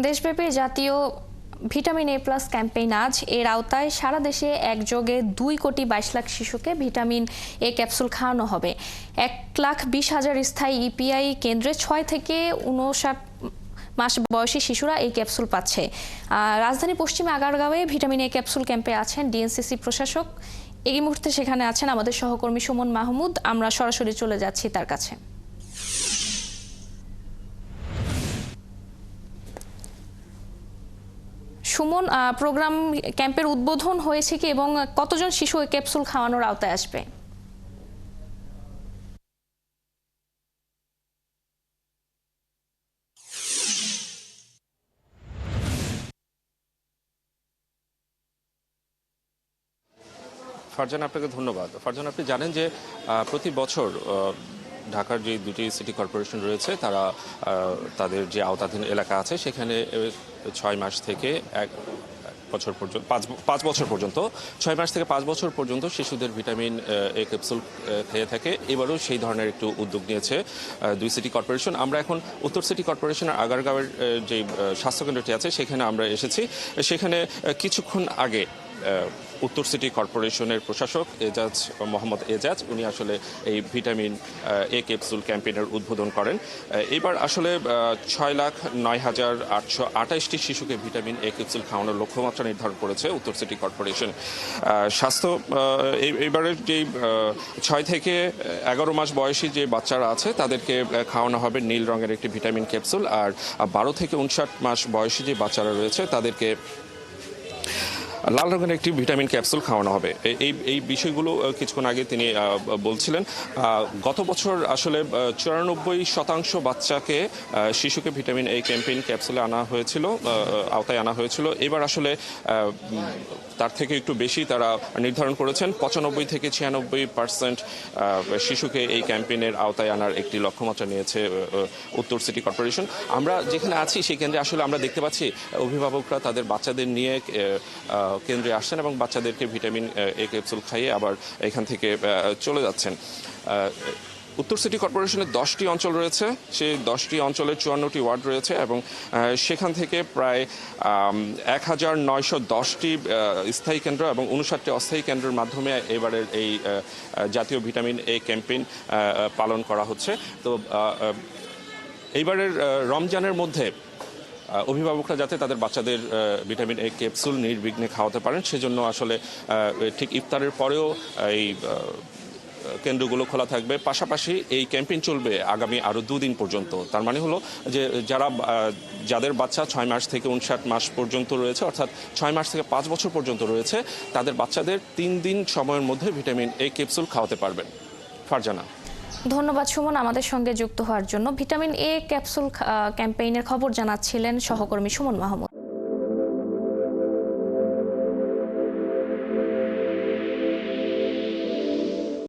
দেশব্যাপী জাতীয় vitamin A plus campaign আজ এর আওতায় সারা দেশে একযোগে 2,22,00,000 শিশুকে ভিটামিন এ ক্যাপসুল খাওয়ানো হবে। 1,20,000 স্থায়ী ইপিআই কেন্দ্রে 6 থেকে 59 মাস বয়সী শিশুরা এই ক্যাপসুল পাচ্ছে। রাজধানী পশ্চিমে আগারগাঁওয়ে ভিটামিন এ ক্যাপসুল ক্যাম্পে আছেন ডিএনসিসি প্রশাসক। এই মুহূর্তে সেখানে আছেন আমাদের সহকর্মী সুমন মাহমুদ। আমরা সরাসরি চলে যাচ্ছি তার কাছে। সুমন, প্রোগ্রাম ক্যাম্পের উদ্বোধন হয়েছে কি এবং কতজন শিশু এই ক্যাপসুল খাওয়ানোর আওতায় আসবে? ফারজানা, আপনাকে ধন্যবাদ। ফারজানা, আপনি জানেন যে প্রতি বছর ঢাকার যে দুটি সিটি কর্পোরেশন রয়েছে তারা তাদের যে আওতাধীন এলাকা আছে সেখানে 6 মাস থেকে 1 বছর পর্যন্ত 5 বছর পর্যন্ত 6 মাস থেকে 5 বছর পর্যন্ত শিশুদের ভিটামিন এ ক্যাপসুল খেয়ে থাকে। এবারও সেই ধরনের একটু উদ্যোগ নিয়েছে 2 সিটি কর্পোরেশন। আমরা এখন উত্তর সিটি কর্পোরেশনের আগারগাঁওয়ের যে স্বাস্থ্যকেন্দ্রটি আছে সেখানে আমরা এসেছি। সেখানে কিছুক্ষণ আগে উত্তর সিটি কর্পোরেশনের প্রশাসক মোহাম্মদ এজাজ উনি আসলে এই ভিটামিন এ ক্যাপসুল ক্যাম্পেইনের উদ্বোধন করেন। এবার আসলে 6,09,828টি শিশুকে ভিটামিন এ ক্যাপসুল খাওয়ানোর লক্ষ্যমাত্রা নির্ধারণ করেছে উত্তর সিটি কর্পোরেশন। স্বাস্থ্য এবারের যে 6 থেকে 11 মাস বয়সী যে বাচ্চারা আছে তাদেরকে খাওয়ানো হবে নীল রঙের একটি ভিটামিন ক্যাপসুল, আর 12 থেকে 59 মাস বয়সী যে বাচ্চারা রয়েছে তাদেরকে লাল রঙের একটি ভিটামিন ক্যাপসুল খাওয়ানো হবে। এই বিষয়গুলো কিছুক্ষণ আগে তিনি বলছিলেন। গত বছর আসলে 94% বাচ্চাকে শিশুকে ভিটামিন এই ক্যাম্পেইন ক্যাপসুলে আওতায় আনা হয়েছিল। এবার আসলে তার থেকে একটু বেশি তারা নির্ধারণ করেছেন। 95 থেকে 96% শিশুকে এই ক্যাম্পেইনের আওতায় আনার একটি লক্ষ্যমাত্রা নিয়েছে উত্তর সিটি কর্পোরেশন। আমরা যেখানে আছি সেই কেন্দ্রে আসলে আমরা দেখতে পাচ্ছি অভিভাবকরা তাদের বাচ্চাদের নিয়ে কেন্দ্রে আসছেন এবং বাচ্চাদেরকে ভিটামিন এ ক্যাপসুল খাইয়ে আবার এখান থেকে চলে যাচ্ছেন। উত্তর সিটি কর্পোরেশনের 10টি অঞ্চল রয়েছে, সেই 10টি অঞ্চলের 54টি ওয়ার্ড রয়েছে এবং সেখান থেকে প্রায় 1,910টি স্থায়ী কেন্দ্র এবং 59টি অস্থায়ী কেন্দ্রের মাধ্যমে এবারের এই জাতীয় ভিটামিন এ ক্যাম্পেইন পালন করা হচ্ছে। তো এইবারের রমজানের মধ্যে অভিভাবকরা যাতে তাদের বাচ্চাদের ভিটামিন এ ক্যাপসুল নির্বিঘ্নে খাওয়াতে পারেন সেজন্য আসলে ঠিক ইফতারের পরেও এই কেন্দ্রগুলো খোলা থাকবে। পাশাপাশি এই ক্যাম্পেইন চলবে আগামী আরও 2 দিন পর্যন্ত। তার মানে হলো যে যাদের বাচ্চা 6 মাস থেকে 59 মাস পর্যন্ত রয়েছে, অর্থাৎ 6 মাস থেকে 5 বছর পর্যন্ত রয়েছে, তাদের বাচ্চাদের 3 দিন সময়ের মধ্যে ভিটামিন এ ক্যাপসুল খাওয়াতে পারবেন। ফারজানা, ধন্যবাদ সুমন আমাদের সঙ্গে যুক্ত হওয়ার জন্য। ভিটামিন এ ক্যাপসুল ক্যাম্পেইনের খবর জানাচ্ছিলেন সহকর্মী সুমন মাহমুদ।